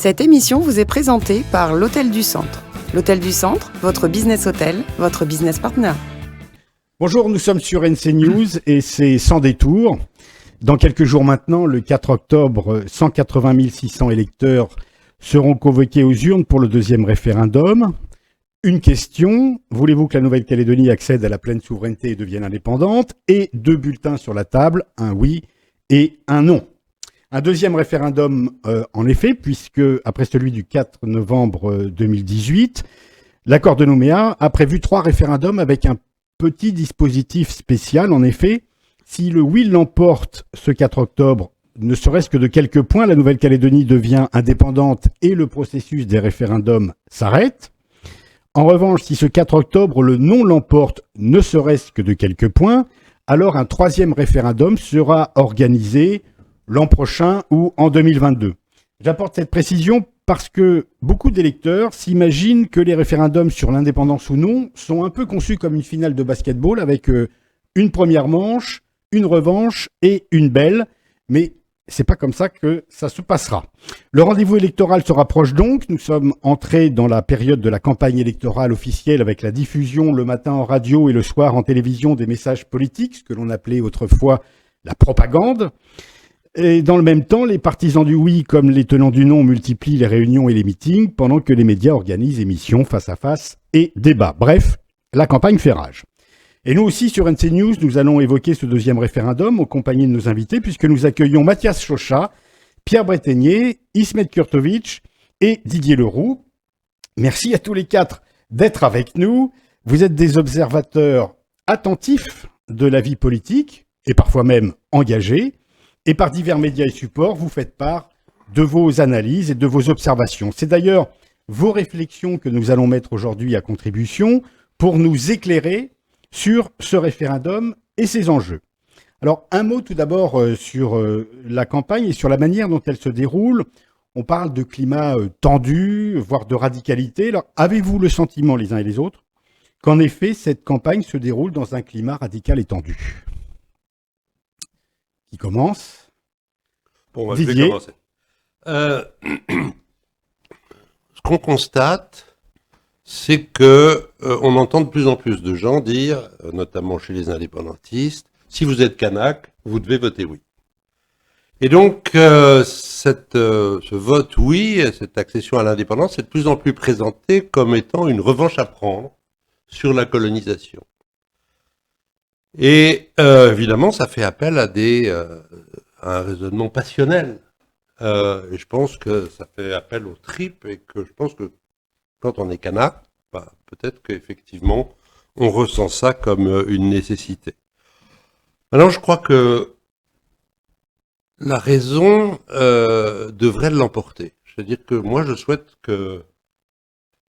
Cette émission vous est présentée par l'Hôtel du Centre. L'Hôtel du Centre, votre business hôtel, votre business partner. Bonjour, nous sommes sur NC News et c'est Sans détour. Dans quelques jours maintenant, le 4 octobre, 180 600 électeurs seront convoqués aux urnes pour le deuxième référendum. Une question, voulez-vous que la Nouvelle-Calédonie accède à la pleine souveraineté et devienne indépendante? Et 2 bulletins sur la table, un oui et un non. Un deuxième référendum, en effet, puisque après celui du 4 novembre 2018, l'accord de Nouméa a prévu 3 référendums avec un petit dispositif spécial. En effet, si le oui l'emporte ce 4 octobre, ne serait-ce que de quelques points, la Nouvelle-Calédonie devient indépendante et le processus des référendums s'arrête. En revanche, si ce 4 octobre, le non l'emporte, ne serait-ce que de quelques points, alors un 3e référendum sera organisé l'an prochain ou en 2022. J'apporte cette précision parce que beaucoup d'électeurs s'imaginent que les référendums sur l'indépendance ou non sont un peu conçus comme une finale de basketball avec une première manche, une revanche et une belle, mais c'est pas comme ça que ça se passera. Le rendez-vous électoral se rapproche donc. Nous sommes entrés dans la période de la campagne électorale officielle avec la diffusion le matin en radio et le soir en télévision des messages politiques, ce que l'on appelait autrefois la propagande. Et dans le même temps, les partisans du oui comme les tenants du non multiplient les réunions et les meetings pendant que les médias organisent émissions face à face et débats. Bref, la campagne fait rage. Et nous aussi, sur NC News, nous allons évoquer ce deuxième référendum en compagnie de nos invités puisque nous accueillons Mathias Chauchat, Pierre Breténier, Ismet Kurtovic et Didier Leroux. Merci à tous les 4 d'être avec nous. Vous êtes des observateurs attentifs de la vie politique et parfois même engagés. Et par divers médias et supports, vous faites part de vos analyses et de vos observations. C'est d'ailleurs vos réflexions que nous allons mettre aujourd'hui à contribution pour nous éclairer sur ce référendum et ses enjeux. Alors, un mot tout d'abord sur la campagne et sur la manière dont elle se déroule. On parle de climat tendu, voire de radicalité. Alors, avez-vous le sentiment, les uns et les autres, qu'en effet, cette campagne se déroule dans un climat radical et tendu? Qui commence? Bon, Didier. je vais commencer. Ce qu'on constate, c'est que on entend de plus en plus de gens dire, notamment chez les indépendantistes, si vous êtes kanak, vous devez voter oui. Et donc, ce vote oui, cette accession à l'indépendance, est de plus en plus présenté comme étant une revanche à prendre sur la colonisation. Et évidemment, ça fait appel à un raisonnement passionnel. Et je pense que ça fait appel aux tripes et que je pense que quand on est kanak, peut-être qu'effectivement, on ressent ça comme une nécessité. Maintenant, je crois que la raison devrait l'emporter. C'est-à-dire que moi, je souhaite que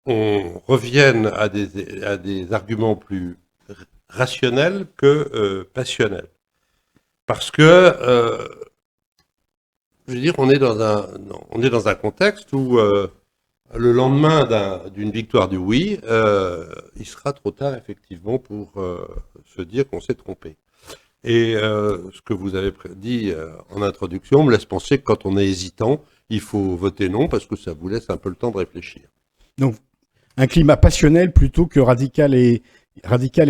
on revienne à des arguments plus rationnel que passionnel. Parce que, je veux dire, on est dans un contexte où le lendemain d'une victoire du oui, il sera trop tard effectivement pour se dire qu'on s'est trompé. Et ce que vous avez dit en introduction me laisse penser que quand on est hésitant, il faut voter non parce que ça vous laisse un peu le temps de réfléchir. Donc, un climat passionnel plutôt que radical et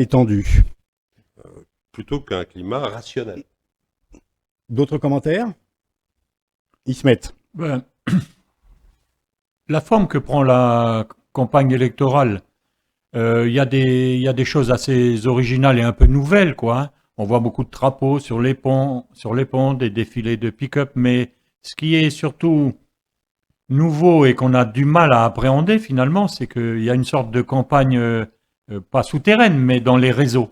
tendu. Plutôt qu'un climat rationnel. D'autres commentaires? Ismet. La forme que prend la campagne électorale, il y a des choses assez originales et un peu nouvelles, quoi. Hein. On voit beaucoup de drapeaux sur les ponts, des défilés de pick-up, mais ce qui est surtout nouveau et qu'on a du mal à appréhender finalement, c'est qu'il y a une sorte de campagne pas souterraine, mais dans les réseaux.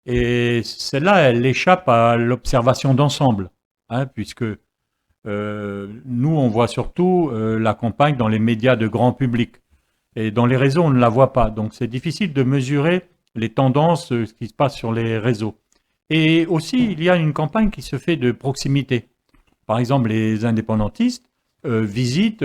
Et celle-là, elle échappe à l'observation d'ensemble, hein, puisque nous, on voit surtout la campagne dans les médias de grand public. Et dans les réseaux, on ne la voit pas. Donc, c'est difficile de mesurer les tendances, ce qui se passe sur les réseaux. Et aussi, il y a une campagne qui se fait de proximité. Par exemple, les indépendantistes visitent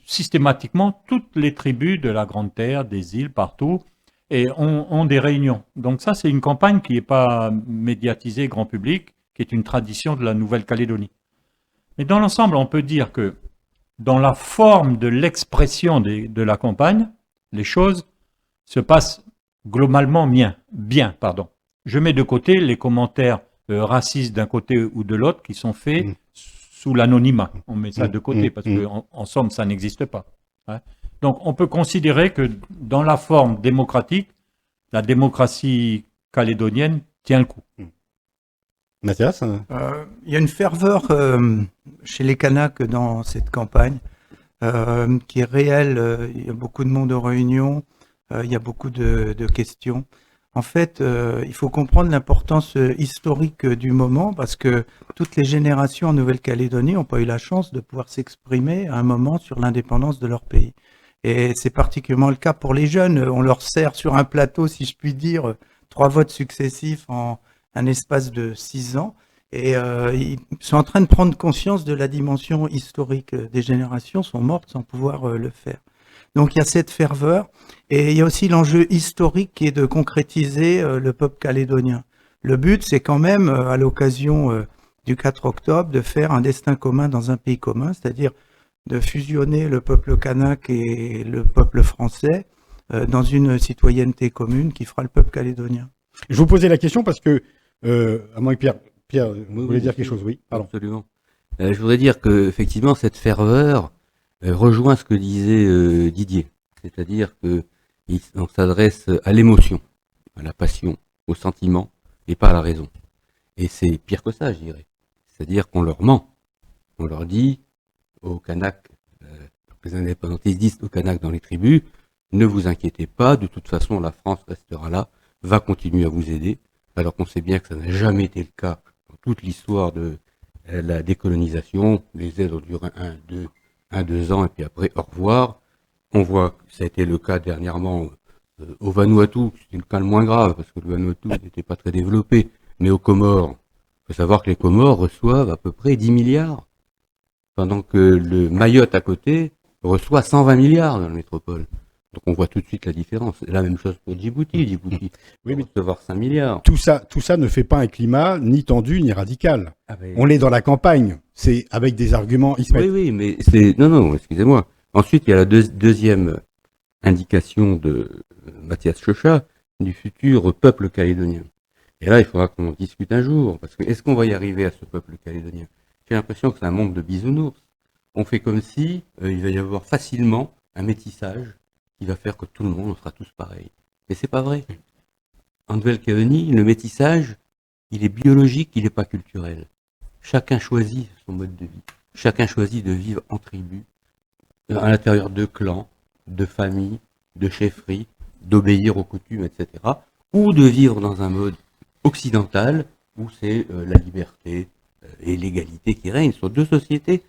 systématiquement toutes les tribus de la Grande Terre, des îles, partout, et ont des réunions. Donc ça, c'est une campagne qui n'est pas médiatisée grand public, qui est une tradition de la Nouvelle-Calédonie. Mais dans l'ensemble, on peut dire que dans la forme de l'expression de la campagne, les choses se passent globalement bien. Je mets de côté les commentaires racistes d'un côté ou de l'autre qui sont faits sous l'anonymat. On met ça de côté parce qu'en somme, ça n'existe pas. Hein. Donc, on peut considérer que dans la forme démocratique, la démocratie calédonienne tient le coup. Mathias, Il y a une ferveur chez les Kanaks dans cette campagne qui est réelle. Il y a beaucoup de monde aux réunions, il y a beaucoup de questions. En fait, il faut comprendre l'importance historique du moment parce que toutes les générations en Nouvelle-Calédonie n'ont pas eu la chance de pouvoir s'exprimer à un moment sur l'indépendance de leur pays. Et c'est particulièrement le cas pour les jeunes. On leur sert sur un plateau, si je puis dire, 3 votes successifs en un espace de 6 ans. Et ils sont en train de prendre conscience de la dimension historique. Des générations sont mortes sans pouvoir le faire. Donc il y a cette ferveur. Et il y a aussi l'enjeu historique qui est de concrétiser le peuple calédonien. Le but, c'est quand même, à l'occasion du 4 octobre, de faire un destin commun dans un pays commun, c'est-à-dire de fusionner le peuple kanak et le peuple français dans une citoyenneté commune qui fera le peuple calédonien. je vous posais la question parce que, à moins que Pierre, vous voulez dire quelque chose, oui, pardon. Absolument. Je voudrais dire que effectivement cette ferveur rejoint ce que disait Didier, c'est-à-dire que on s'adresse à l'émotion, à la passion, au sentiment et pas à la raison. Et c'est pire que ça, je dirais. C'est-à-dire qu'on leur ment. On leur dit aux Kanaks, les indépendantistes disent aux Kanaks dans les tribus, ne vous inquiétez pas, de toute façon la France restera là, va continuer à vous aider, alors qu'on sait bien que ça n'a jamais été le cas dans toute l'histoire de la décolonisation. Les aides ont duré 2 ans, et puis après, au revoir. On voit que ça a été le cas dernièrement au Vanuatu, c'était le cas le moins grave, parce que le Vanuatu n'était pas très développé, mais aux Comores. Il faut savoir que les Comores reçoivent à peu près 10 milliards, pendant que le Mayotte à côté reçoit 120 milliards dans la métropole. Donc on voit tout de suite la différence. C'est la même chose pour Djibouti. Djibouti Oui, mais recevoir 5 milliards. tout ça ne fait pas un climat ni tendu ni radical. Ah ben, On est dans la campagne, c'est avec des arguments, ils se mettent. oui, mais c'est... Non, excusez-moi. Ensuite, il y a la deuxième indication de Mathias Chauchat du futur peuple calédonien. Et là, il faudra qu'on en discute un jour, parce que est-ce qu'on va y arriver à ce peuple calédonien? J'ai l'impression que c'est un monde de bisounours. On fait comme si il va y avoir facilement un métissage qui va faire que tout le monde, on sera tous pareils. Mais c'est pas vrai. En Nouvelle-Calédonie, le métissage, il est biologique, il n'est pas culturel. Chacun choisit son mode de vie. Chacun choisit de vivre en tribu, à l'intérieur de clans, de familles, de chefferies, d'obéir aux coutumes, etc. Ou de vivre dans un mode occidental où c'est la liberté et l'égalité qui règnent sur 2 sociétés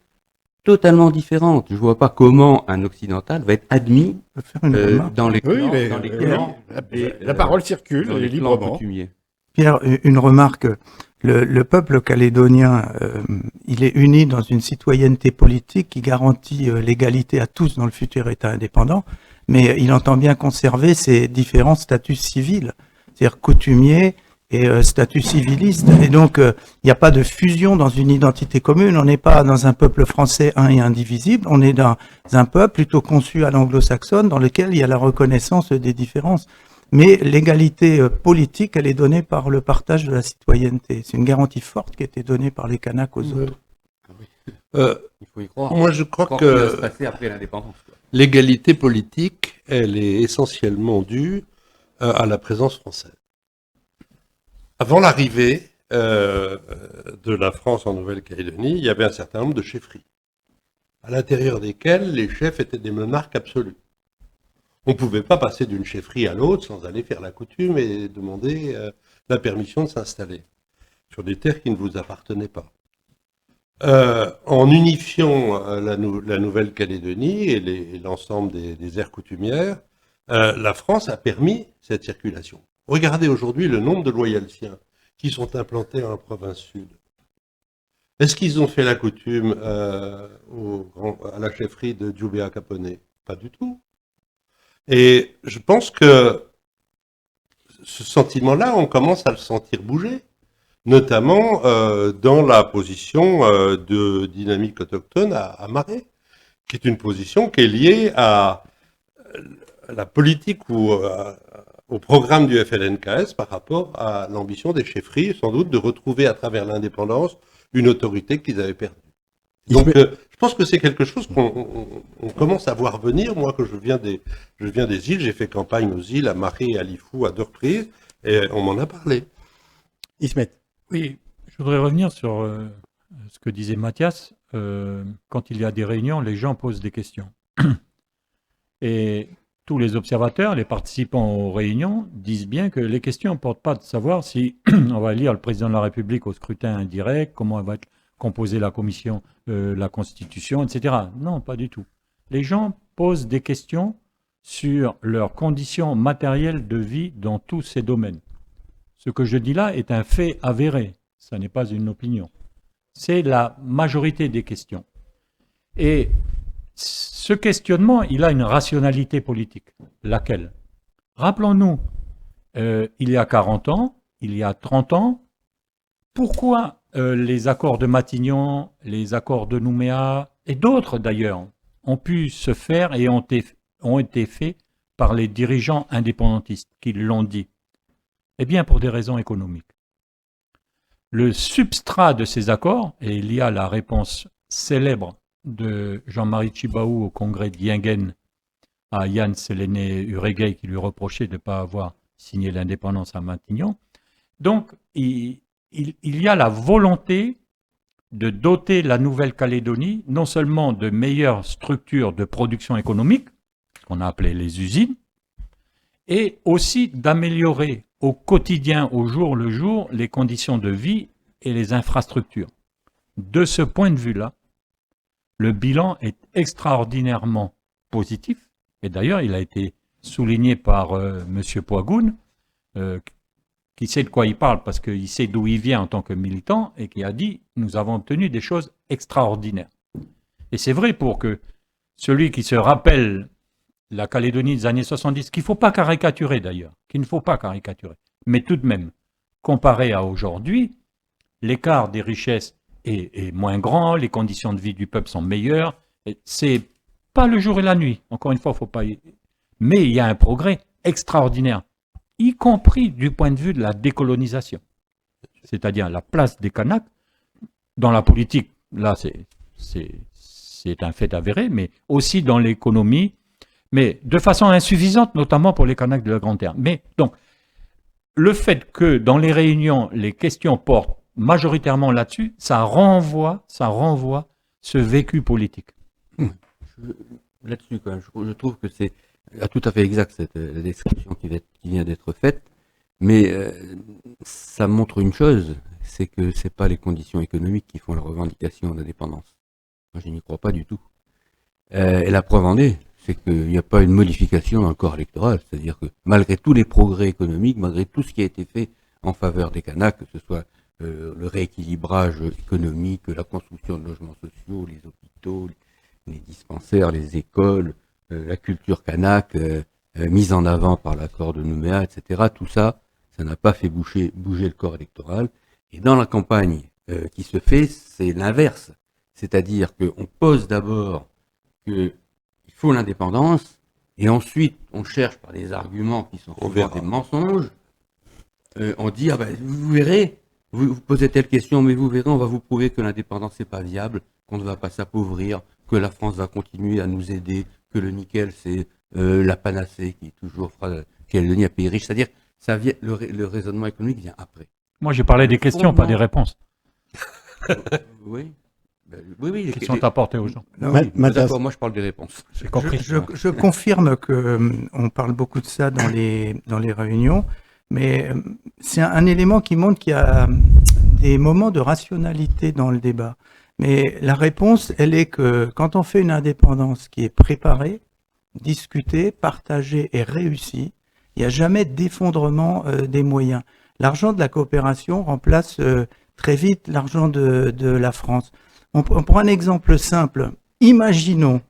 totalement différentes. Je vois pas comment un occidental va être admis On peut faire une remarque. dans les clans, Oui, mais dans les clans la parole circule dans les clans librement. coutumiers. Pierre, une remarque. Le peuple calédonien, il est uni dans une citoyenneté politique qui garantit l'égalité à tous dans le futur État indépendant, mais il entend bien conserver ses différents statuts civils, c'est-à-dire coutumier et statut civiliste. Et donc, il n'y a pas de fusion dans une identité commune. On n'est pas dans un peuple français un et indivisible. On est dans un peuple plutôt conçu à l'anglo-saxonne dans lequel il y a la reconnaissance des différences. Mais l'égalité politique, elle est donnée par le partage de la citoyenneté. C'est une garantie forte qui a été donnée par les Kanaks aux autres. Il faut y croire. Moi, je crois Croire ce qui va se que passer après l'indépendance, quoi. l'égalité politique, elle est essentiellement due à la présence française. Avant l'arrivée de la France en Nouvelle-Calédonie, il y avait un certain nombre de chefferies, à l'intérieur desquelles les chefs étaient des monarques absolus. On ne pouvait pas passer d'une chefferie à l'autre sans aller faire la coutume et demander la permission de s'installer sur des terres qui ne vous appartenaient pas. En unifiant la Nouvelle-Calédonie et l'ensemble des aires coutumières, la France a permis cette circulation. Regardez aujourd'hui le nombre de loyaltiens qui sont implantés en province sud. Est-ce qu'ils ont fait la coutume à la chefferie de Djoubéa Caponé? Pas du tout. Et je pense que ce sentiment-là, on commence à le sentir bouger, notamment dans la position de dynamique autochtone à Marais, qui est une position qui est liée à la politique ou au programme du FLNKS par rapport à l'ambition des chefferies, sans doute de retrouver à travers l'indépendance une autorité qu'ils avaient perdue. Donc, je pense que c'est quelque chose qu'on commence à voir venir. Moi, que je viens des îles, j'ai fait campagne aux îles, à Marie et à Lifou à 2 reprises, et on m'en a parlé. Ismet. Oui, je voudrais revenir sur ce que disait Mathias. Quand il y a des réunions, les gens posent des questions. Et tous les observateurs, les participants aux réunions, disent bien que les questions ne portent pas de savoir si on va élire le président de la République au scrutin indirect, comment va être composée la commission, la Constitution, etc. Non, pas du tout. Les gens posent des questions sur leurs conditions matérielles de vie dans tous ces domaines. Ce que je dis là est un fait avéré, ça n'est pas une opinion. C'est la majorité des questions. Et ce questionnement, il a une rationalité politique. Laquelle? Rappelons-nous, il y a 40 ans, il y a 30 ans, pourquoi les accords de Matignon, les accords de Nouméa, et d'autres d'ailleurs, ont pu se faire et ont été faits par les dirigeants indépendantistes qui l'ont dit? Eh bien, pour des raisons économiques. Le substrat de ces accords, et il y a la réponse célèbre de Jean-Marie Tjibaou au congrès d'Yingen à Yann Séléné Uregei qui lui reprochait de ne pas avoir signé l'indépendance à Matignon. Donc, il y a la volonté de doter la Nouvelle-Calédonie non seulement de meilleures structures de production économique, ce qu'on a appelé les usines, et aussi d'améliorer au quotidien, au jour le jour, les conditions de vie et les infrastructures. De ce point de vue-là, le bilan est extraordinairement positif, et d'ailleurs il a été souligné par M. Poigoun, qui sait de quoi il parle parce qu'il sait d'où il vient en tant que militant, et qui a dit « nous avons obtenu des choses extraordinaires ». Et c'est vrai pour que celui qui se rappelle la Calédonie des années 70, qu'il ne faut pas caricaturer d'ailleurs, mais tout de même, comparé à aujourd'hui, l'écart des richesses est moins grand, les conditions de vie du peuple sont meilleures, c'est pas le jour et la nuit, encore une fois, faut pas... mais il y a un progrès extraordinaire, y compris du point de vue de la décolonisation, c'est-à-dire la place des Kanaks dans la politique, là c'est un fait avéré, mais aussi dans l'économie, mais de façon insuffisante, notamment pour les Kanaks de la Grande Terre. Mais donc, le fait que dans les réunions, les questions portent majoritairement là-dessus, ça renvoie ce vécu politique. Là-dessus, quand même, je trouve que c'est tout à fait exact cette la description qui vient d'être faite, mais ça montre une chose, c'est que c'est pas les conditions économiques qui font la revendication d'indépendance. Moi, je n'y crois pas du tout. Et la preuve en est, c'est qu'il n'y a pas une modification dans le corps électoral, c'est-à-dire que malgré tous les progrès économiques, malgré tout ce qui a été fait en faveur des Kanaks, que ce soit le rééquilibrage économique, la construction de logements sociaux, les hôpitaux, les dispensaires, les écoles, la culture kanak mise en avant par l'accord de Nouméa, etc. Tout ça, ça n'a pas fait bouger le corps électoral. Et dans la campagne qui se fait, c'est l'inverse. C'est-à-dire qu'on pose d'abord qu'il faut l'indépendance, et ensuite on cherche par des arguments qui sont souvent des mensonges, on dit, ah ben, vous verrez, vous posez telle question, mais vous verrez, on va vous prouver que l'indépendance c'est pas viable, qu'on ne va pas s'appauvrir, que la France va continuer à nous aider, que le nickel c'est la panacée qui toujours fera Calédonie un pays riche. C'est-à-dire, ça vient, le raisonnement économique vient après. Moi j'ai parlé des questions, pas des réponses. Oui. Oui, Qui sont apportées aux gens. D'accord, moi je parle des réponses. J'ai compris. Je confirme que on parle beaucoup de ça dans les réunions, mais c'est un élément qui montre qu'il y a des moments de rationalité dans le débat. Mais la réponse, elle est que quand on fait une indépendance qui est préparée, discutée, partagée et réussie, il n'y a jamais d'effondrement des moyens. L'argent de la coopération remplace très vite l'argent de la France. On prend un exemple simple. Imaginons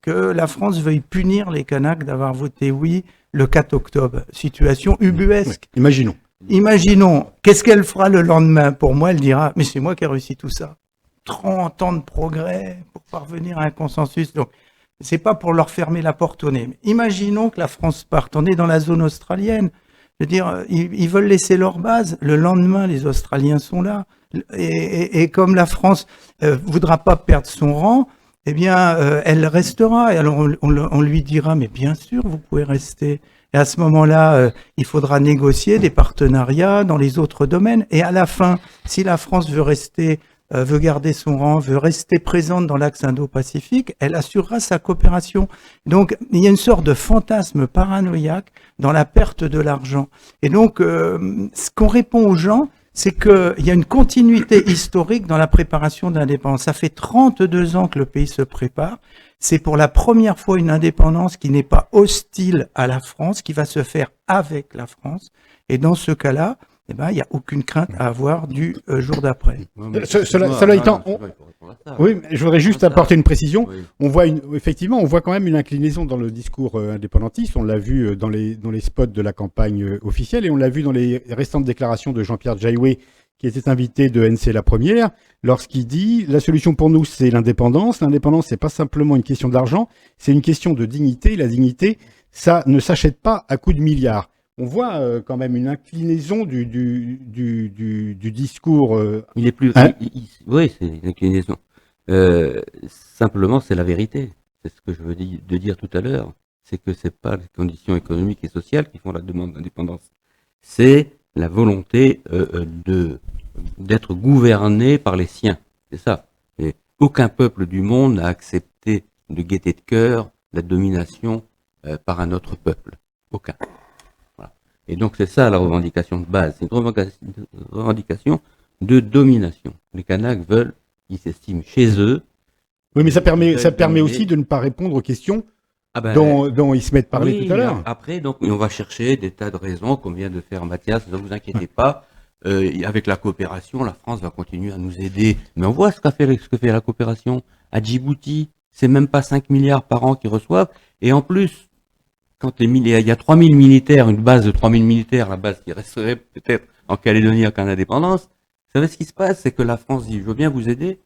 que la France veuille punir les Kanaks d'avoir voté oui le 4 octobre. Situation ubuesque. Oui, imaginons. Qu'est-ce qu'elle fera le lendemain? Pour moi, elle dira, mais c'est moi qui ai réussi tout ça. 30 ans de progrès pour parvenir à un consensus. Donc, c'est pas pour leur fermer la porte au nez. Mais imaginons que la France parte. On est dans la zone australienne. Je veux dire, ils veulent laisser leur base. Le lendemain, les Australiens sont là. Et comme la France voudra pas perdre son rang, eh bien, elle restera. Et alors, on lui dira, mais bien sûr, vous pouvez rester. Et à ce moment-là, il faudra négocier des partenariats dans les autres domaines. Et à la fin, si la France veut rester, veut garder son rang, veut rester présente dans l'axe Indo-Pacifique, elle assurera sa coopération. Donc, il y a une sorte de fantasme paranoïaque dans la perte de l'argent. Et donc, ce qu'on répond aux gens, c'est qu'il y a une continuité historique dans la préparation de l'indépendance. Ça fait 32 ans que le pays se prépare. C'est pour la première fois une indépendance qui n'est pas hostile à la France, qui va se faire avec la France. Et dans ce cas-là, eh ben, il n'y a aucune crainte à avoir du jour d'après. Cela étant, oui, mais je voudrais juste apporter une précision. Oui. On voit quand même une inclinaison dans le discours indépendantiste. On l'a vu dans les spots de la campagne officielle et on l'a vu dans les récentes déclarations de Jean-Pierre Jaioué, qui était invité de NC La Première, lorsqu'il dit « La solution pour nous, c'est l'indépendance. L'indépendance, c'est pas simplement une question d'argent, c'est une question de dignité. La dignité, ça ne s'achète pas à coups de milliards. » On voit quand même une inclinaison du discours. Il est plus. Hein Oui, c'est une inclinaison. Simplement, c'est la vérité. C'est ce que je veux dire tout à l'heure. C'est que c'est pas les conditions économiques et sociales qui font la demande d'indépendance. C'est la volonté d'être gouverné par les siens. C'est ça. Et aucun peuple du monde n'a accepté de gaieté de cœur la domination par un autre peuple. Aucun. Voilà. Et donc c'est ça la revendication de base. C'est une revendication de domination. Les Kanaks veulent, ils s'estiment chez eux. Oui, mais ça permet aussi de ne pas répondre aux questions dont ils se mettent parler tout à l'heure. Après, donc, on va chercher des tas de raisons, comme vient de faire Mathias, ne vous inquiétez pas. Avec la coopération, la France va continuer à nous aider. Mais on voit ce que fait la coopération. À Djibouti, c'est même pas 5 milliards par an qu'ils reçoivent. Et en plus, quand il y a 3000 militaires, une base de 3000 militaires, la base qui resterait peut-être en Calédonie avec une indépendance, vous savez ce qui se passe, c'est que la France dit, je veux bien vous aider,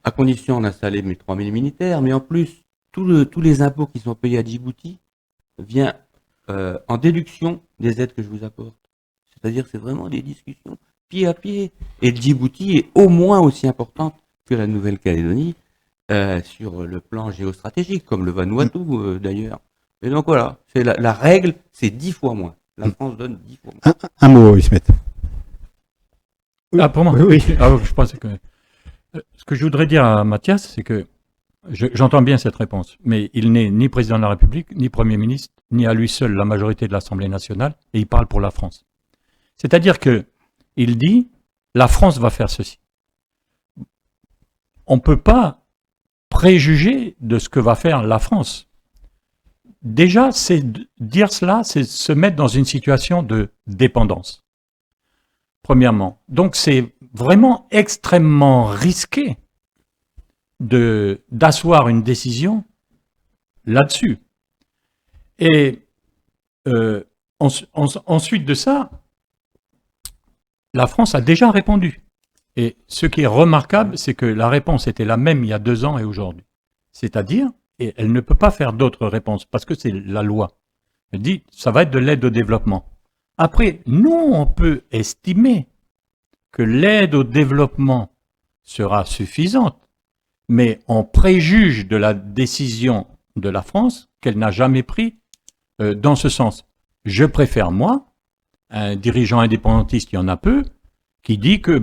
à condition d'installer mes 3000 militaires, mais en plus, tous les impôts qui sont payés à Djibouti viennent en déduction des aides que je vous apporte. C'est-à-dire c'est vraiment des discussions pied à pied. Et Djibouti est au moins aussi importante que la Nouvelle-Calédonie sur le plan géostratégique, comme le Vanuatu d'ailleurs. Et donc voilà, c'est la règle, c'est 10 fois moins. La France donne 10 fois moins. Un mot, Ismet. Ah, pour moi Oui. Ah, je pense que... Ce que je voudrais dire à Mathias, c'est que j'entends bien cette réponse, mais il n'est ni président de la République, ni Premier ministre, ni à lui seul la majorité de l'Assemblée nationale, et il parle pour la France. C'est-à-dire que il dit, la France va faire ceci. On ne peut pas préjuger de ce que va faire la France. Déjà, dire cela, c'est se mettre dans une situation de dépendance. Premièrement. Donc, c'est vraiment extrêmement risqué d'asseoir une décision là-dessus. Et ensuite de ça, la France a déjà répondu. Et ce qui est remarquable, c'est que la réponse était la même il y a 2 ans et aujourd'hui. C'est-à-dire, et elle ne peut pas faire d'autres réponses, parce que c'est la loi. Elle dit, ça va être de l'aide au développement. Après, nous, on peut estimer que l'aide au développement sera suffisante, mais on préjuge de la décision de la France qu'elle n'a jamais prise dans ce sens. Je préfère, moi, un dirigeant indépendantiste, il y en a peu, qui dit que,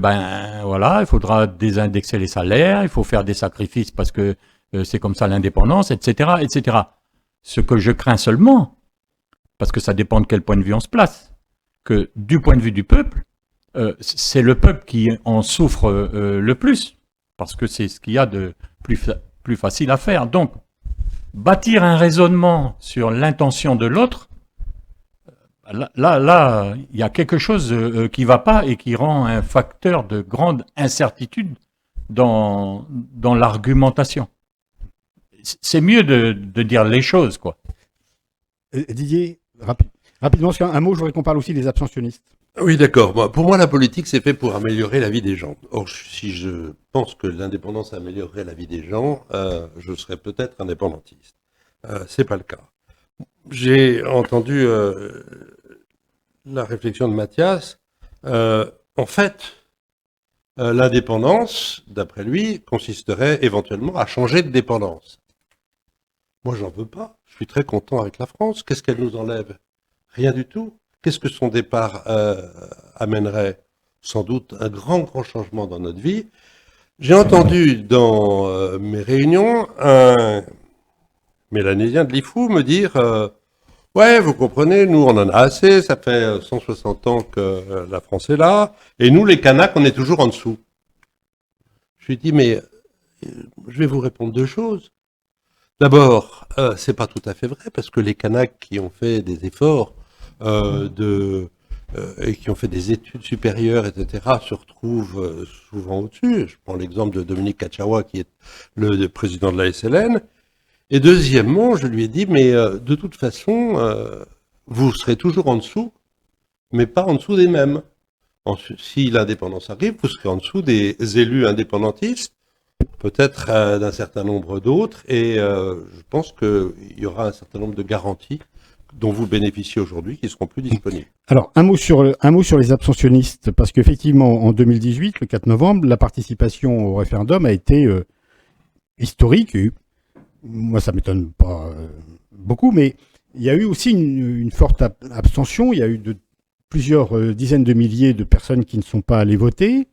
voilà, il faudra désindexer les salaires, il faut faire des sacrifices parce que c'est comme ça l'indépendance, etc., etc. Ce que je crains seulement, parce que ça dépend de quel point de vue on se place, que du point de vue du peuple, c'est le peuple qui en souffre le plus, parce que c'est ce qu'il y a de plus facile à faire. Donc, bâtir un raisonnement sur l'intention de l'autre, là, il y a quelque chose qui ne va pas et qui rend un facteur de grande incertitude dans l'argumentation. C'est mieux de dire les choses, quoi. Didier, rapidement, un mot, je voudrais qu'on parle aussi des abstentionnistes. Oui, d'accord. Pour moi, la politique, c'est fait pour améliorer la vie des gens. Or, si je pense que l'indépendance améliorerait la vie des gens, je serais peut-être indépendantiste. C'est pas le cas. J'ai entendu la réflexion de Mathias. En fait, l'indépendance, d'après lui, consisterait éventuellement à changer de dépendance. Moi, j'en veux pas. Je suis très content avec la France. Qu'est-ce qu'elle nous enlève? Rien du tout. Qu'est-ce que son départ amènerait? Sans doute un grand changement dans notre vie. J'ai entendu dans mes réunions un Mélanésien de l'IFU me dire ouais, vous comprenez, nous on en a assez, ça fait 160 ans que la France est là, et nous les Kanaks, on est toujours en dessous. Je lui ai dit mais je vais vous répondre deux choses. D'abord, c'est pas tout à fait vrai, parce que les Kanaks qui ont fait des efforts et qui ont fait des études supérieures, etc., se retrouvent souvent au-dessus. Je prends l'exemple de Dominique Kachawa, qui est le président de la SLN. Et deuxièmement, je lui ai dit, mais de toute façon, vous serez toujours en dessous, mais pas en dessous des mêmes. Si l'indépendance arrive, vous serez en dessous des élus indépendantistes, peut-être d'un certain nombre d'autres, et je pense qu'il y aura un certain nombre de garanties dont vous bénéficiez aujourd'hui qui seront plus disponibles. Alors, un mot sur les abstentionnistes, parce qu'effectivement, en 2018, le 4 novembre, la participation au référendum a été historique. Moi, ça m'étonne pas beaucoup, mais il y a eu aussi une forte abstention. Il y a eu plusieurs dizaines de milliers de personnes qui ne sont pas allées voter.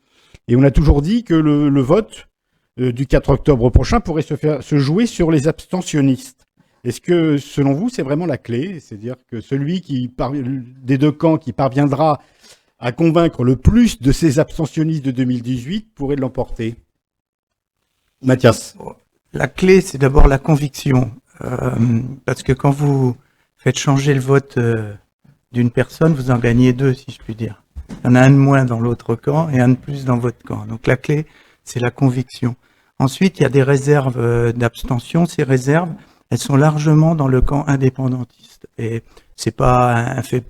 Et on a toujours dit que le vote du 4 octobre prochain pourrait se jouer sur les abstentionnistes. Est-ce que, selon vous, c'est vraiment la clé? C'est-à-dire que celui des deux camps qui parviendra à convaincre le plus de ces abstentionnistes de 2018 pourrait l'emporter? Mathias. La clé, c'est d'abord la conviction. Parce que quand vous faites changer le vote d'une personne, vous en gagnez deux, si je puis dire. Il y en a un de moins dans l'autre camp et un de plus dans votre camp. Donc la clé, c'est la conviction. Ensuite, il y a des réserves d'abstention. Ces réserves, elles sont largement dans le camp indépendantiste. Et c'est pas un fait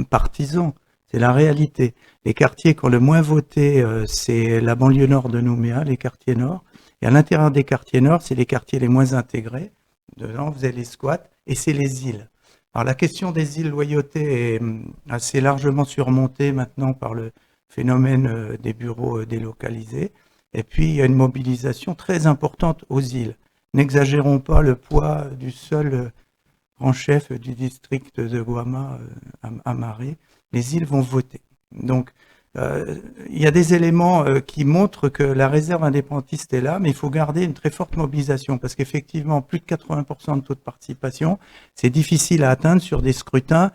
partisan, c'est la réalité. Les quartiers qui ont le moins voté, c'est la banlieue nord de Nouméa, les quartiers nord. Et à l'intérieur des quartiers nord, c'est les quartiers les moins intégrés. Dedans, vous avez les squats et c'est les îles. Alors la question des îles loyauté est assez largement surmontée maintenant par le phénomène des bureaux délocalisés. Et puis il y a une mobilisation très importante aux îles. N'exagérons pas le poids du seul grand chef du district de Guama à Maré. Les îles vont voter. Donc il y a des éléments qui montrent que la réserve indépendantiste est là, mais il faut garder une très forte mobilisation parce qu'effectivement, plus de 80% de taux de participation, c'est difficile à atteindre sur des scrutins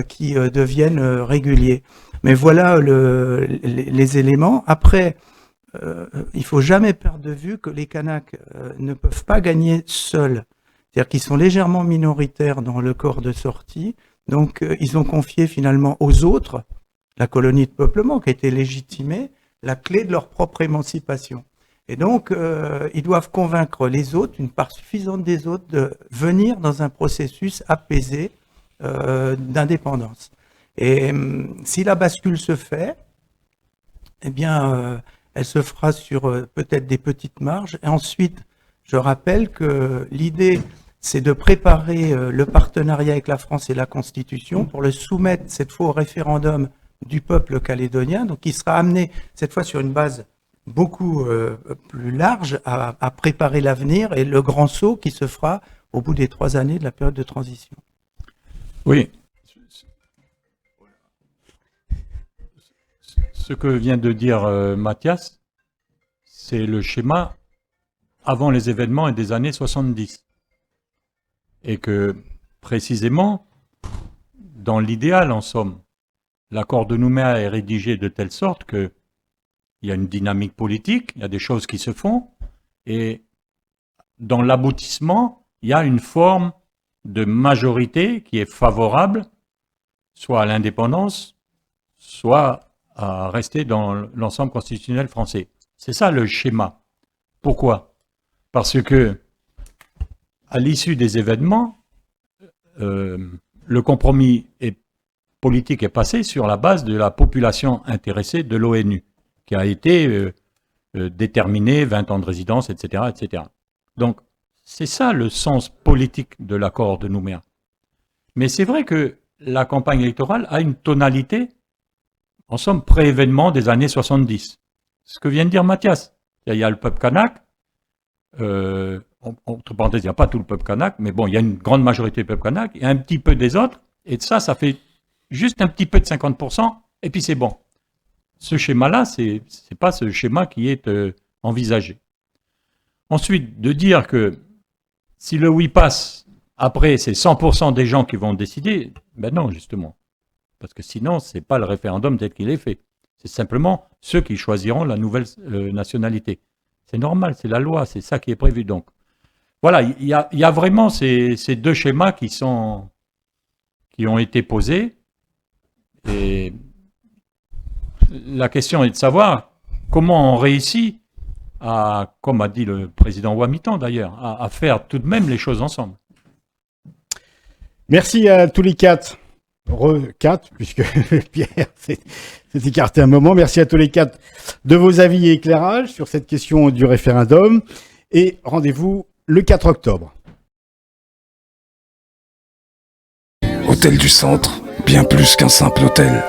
qui deviennent réguliers. Mais voilà les éléments. Après, il faut jamais perdre de vue que les Kanaks ne peuvent pas gagner seuls. C'est-à-dire qu'ils sont légèrement minoritaires dans le corps de sortie. Donc, ils ont confié finalement aux autres, la colonie de peuplement qui a été légitimée, la clé de leur propre émancipation. Et donc, ils doivent convaincre les autres, une part suffisante des autres, de venir dans un processus apaisé d'indépendance. Et si la bascule se fait, eh bien, elle se fera sur peut-être des petites marges. Et ensuite, je rappelle que l'idée, c'est de préparer le partenariat avec la France et la Constitution pour le soumettre cette fois au référendum du peuple calédonien, donc il sera amené cette fois sur une base beaucoup plus large à préparer l'avenir et le grand saut qui se fera au bout des 3 années de la période de transition. Oui. Ce que vient de dire Mathias, c'est le schéma avant les événements des années 70. Et que, précisément, dans l'idéal, en somme, l'accord de Nouméa est rédigé de telle sorte que il y a une dynamique politique, il y a des choses qui se font, et dans l'aboutissement, il y a une forme de majorité qui est favorable, soit à l'indépendance, soit à rester dans l'ensemble constitutionnel français. C'est ça le schéma. Pourquoi? Parce que, à l'issue des événements, le compromis est politique est passée sur la base de la population intéressée de l'ONU, qui a été déterminée, 20 ans de résidence, etc., etc. Donc, c'est ça le sens politique de l'accord de Nouméa. Mais c'est vrai que la campagne électorale a une tonalité, en somme, pré-événement des années 70. Ce que vient de dire Mathias. Il y a le peuple kanak, entre parenthèses, il n'y a pas tout le peuple kanak, mais bon, il y a une grande majorité du peuple kanak, et un petit peu des autres, et de ça fait juste un petit peu de 50%, et puis c'est bon. Ce schéma-là, c'est pas ce schéma qui est envisagé. Ensuite, de dire que si le oui passe, après, c'est 100% des gens qui vont décider, ben non, justement. Parce que sinon, c'est pas le référendum tel qu'il est fait. C'est simplement ceux qui choisiront la nouvelle nationalité. C'est normal, c'est la loi, c'est ça qui est prévu. Donc, voilà, il y a vraiment ces deux schémas qui ont été posés. Et la question est de savoir comment on réussit à, comme a dit le président Ouamitan d'ailleurs, à faire tout de même les choses ensemble. Merci à tous les quatre. Quatre, puisque Pierre s'est écarté un moment. Merci à tous les quatre de vos avis et éclairages sur cette question du référendum. Et rendez-vous le 4 octobre. Hôtel du Centre, bien plus qu'un simple hôtel.